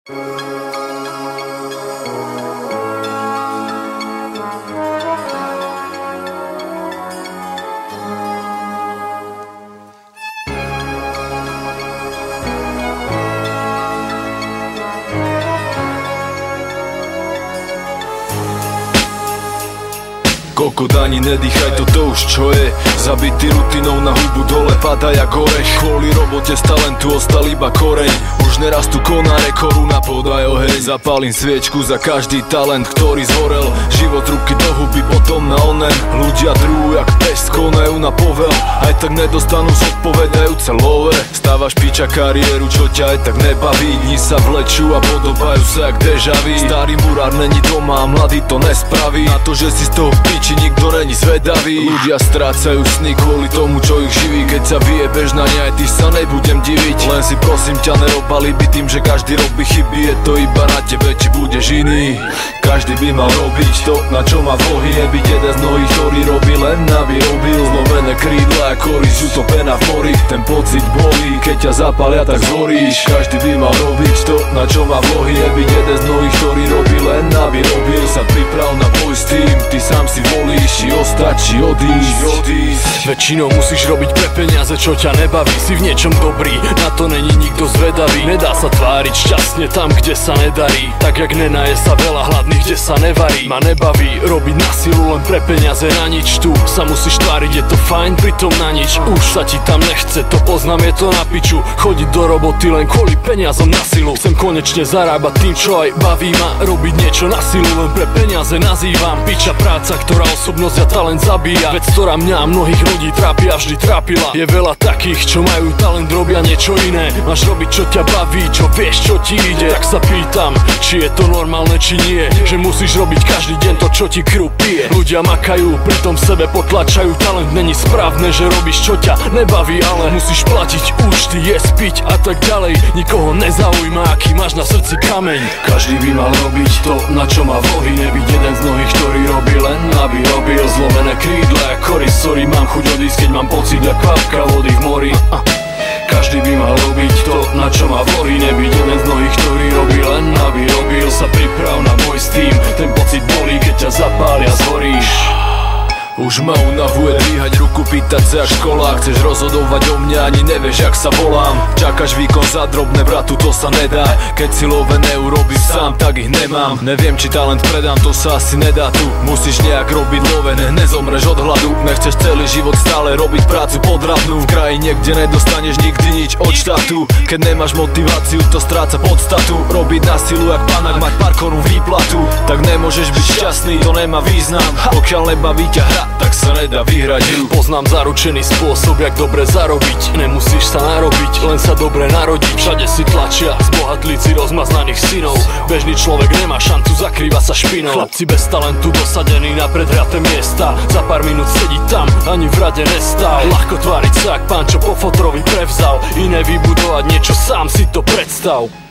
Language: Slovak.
Kokot, ani nedýchaj, toto už čo je. Zabitý rutinou, na hubu dole pada jak orech. Kvôli robote z talentu ostal iba koreň. Už nerastú konáre, koruna podaj oheň. Zapálim sviečku za každý talent, ktorý zhorel. Život ruky do huby, potom na onen. Ľudia drujú jak pes, konajú na povel. Aj tak nedostanú zodpovedajúce love. Stávaš piča kariéru, čo ťa aj tak nebaví. Dni sa vlečú a podobajú sa jak deja vu. Starý murár není doma a mladý to nespraví. Na to, že si z toho piči nikto není zvedavý. Ľudia strácajú sny kvôli tomu, čo ich živí. Keď sa vyjebeš na ne, aj ty sa nebudem diviť. Len si prosím ťa nerobali by tým, že každý robí chyby. Je to iba na tebe, či budeš iný. Každý by mal robiť to, na čo má vlohy. Nebyť jeden z mnohých, ktorý robí len aby robil. Zlomené krídla a korisť, utopená v mori. Ten pocit bolí, keď ťa zapália, tak zhoríš. Každý by mal robiť to, na čo má vlohy. Nebyť jeden z mnohých, ktorý robí len aby robil. Sa priprav na boj s tým, ty sám si volíš, či ostať, či odísť. Väčšinou musíš robiť pre peniaze, čo ťa nebaví. Si v niečom dobrý, na to není nikto zvedavý. Nedá sa tváriť šťastne tam, kde sa nedarí. Tak jak nenaje sa veľa hladných, kde sa nevarí. Ma nebaví robiť na silu len pre peniaze na nič. Tu sa musíš tváriť, je to fajn, pritom na nič. Už sa ti tam nechce, to poznám, je to na piču. Chodiť do roboty len kvôli peniazom na silu. Chcem konečne zarábať tým, čo aj baví ma. Robiť niečo na silu len pre peniaze nazývam. Piča práca, ktorá osobnosť a talent zabíja. Vec, ktorá mňa a mnohých ľudí trápi a vždy trápila. Je veľa takých, čo majú talent, robia niečo iné. Máš robiť, čo ťa baví, čo vieš, čo ti ide. Tak sa pýtam, či je to normálne, či nie. Že musíš robiť každý deň to, čo ti krv pije. Ľudia makajú, pritom sebe potlačajú. Talent není správne, že robíš, čo ťa nebaví, ale musíš platiť účty, jesť, piť a tak ďalej. Nikoho nezaujíma, aký máš na srdci kameň. Každý by mal robiť to, na čo má vlohy. Nebyť jeden z mnohých, ktorý robí len aby robil. Zlomené krídla a korisť, sorry, mám chuť odísť, keď mám pocit jak kvapka vody v mori. Každý by mal robiť to, na čo má vlohy. Nebyť jeden z mnohých, ktorý robí len aby robil. Sa priprav na boj s tým, ten pocit bolí, keď ťa zapália, zhoríš. Už ma unavuje dvíhať ruku, pýtať sa jak škola. Chceš rozhodovať o mňa, ani nevieš, jak sa volám. Čakáš výkon za drobné, bratu, to sa nedá. Keď si love neurobím sám, tak ich nemám. Neviem, či talent predám, to sa asi nedá tu. Musíš nejak robiť love, nezomreš od hladu. Nechceš celý život stále robiť prácu podradnú. V krajine, kde nedostaneš nikdy nič od štátu. Keď nemáš motiváciu, to stráca podstatu. Robiť na silu jak panák, mať pár korún výplatu. Tak nemôžeš byť šťastný, to nemá význam. Pokiaľ nebaví ťa hra, tak sa nedá vyhrať. Poznám zaručený spôsob, jak dobre zarobiť. Nemusíš sa narobiť, len sa dobre narodiť. Všade si tlačia zbohatlíci rozmaznaných synov. Bežný človek nemá šancu, zakrýva sa špinou. Chlapci bez talentu dosadení na predhraté miesta. Za pár minút sedí tam, ani v rade nestál. Ľahko tváriť sa jak pán, čo po fotrovi prevzal. Iné vybudovať niečo, sám si to predstav.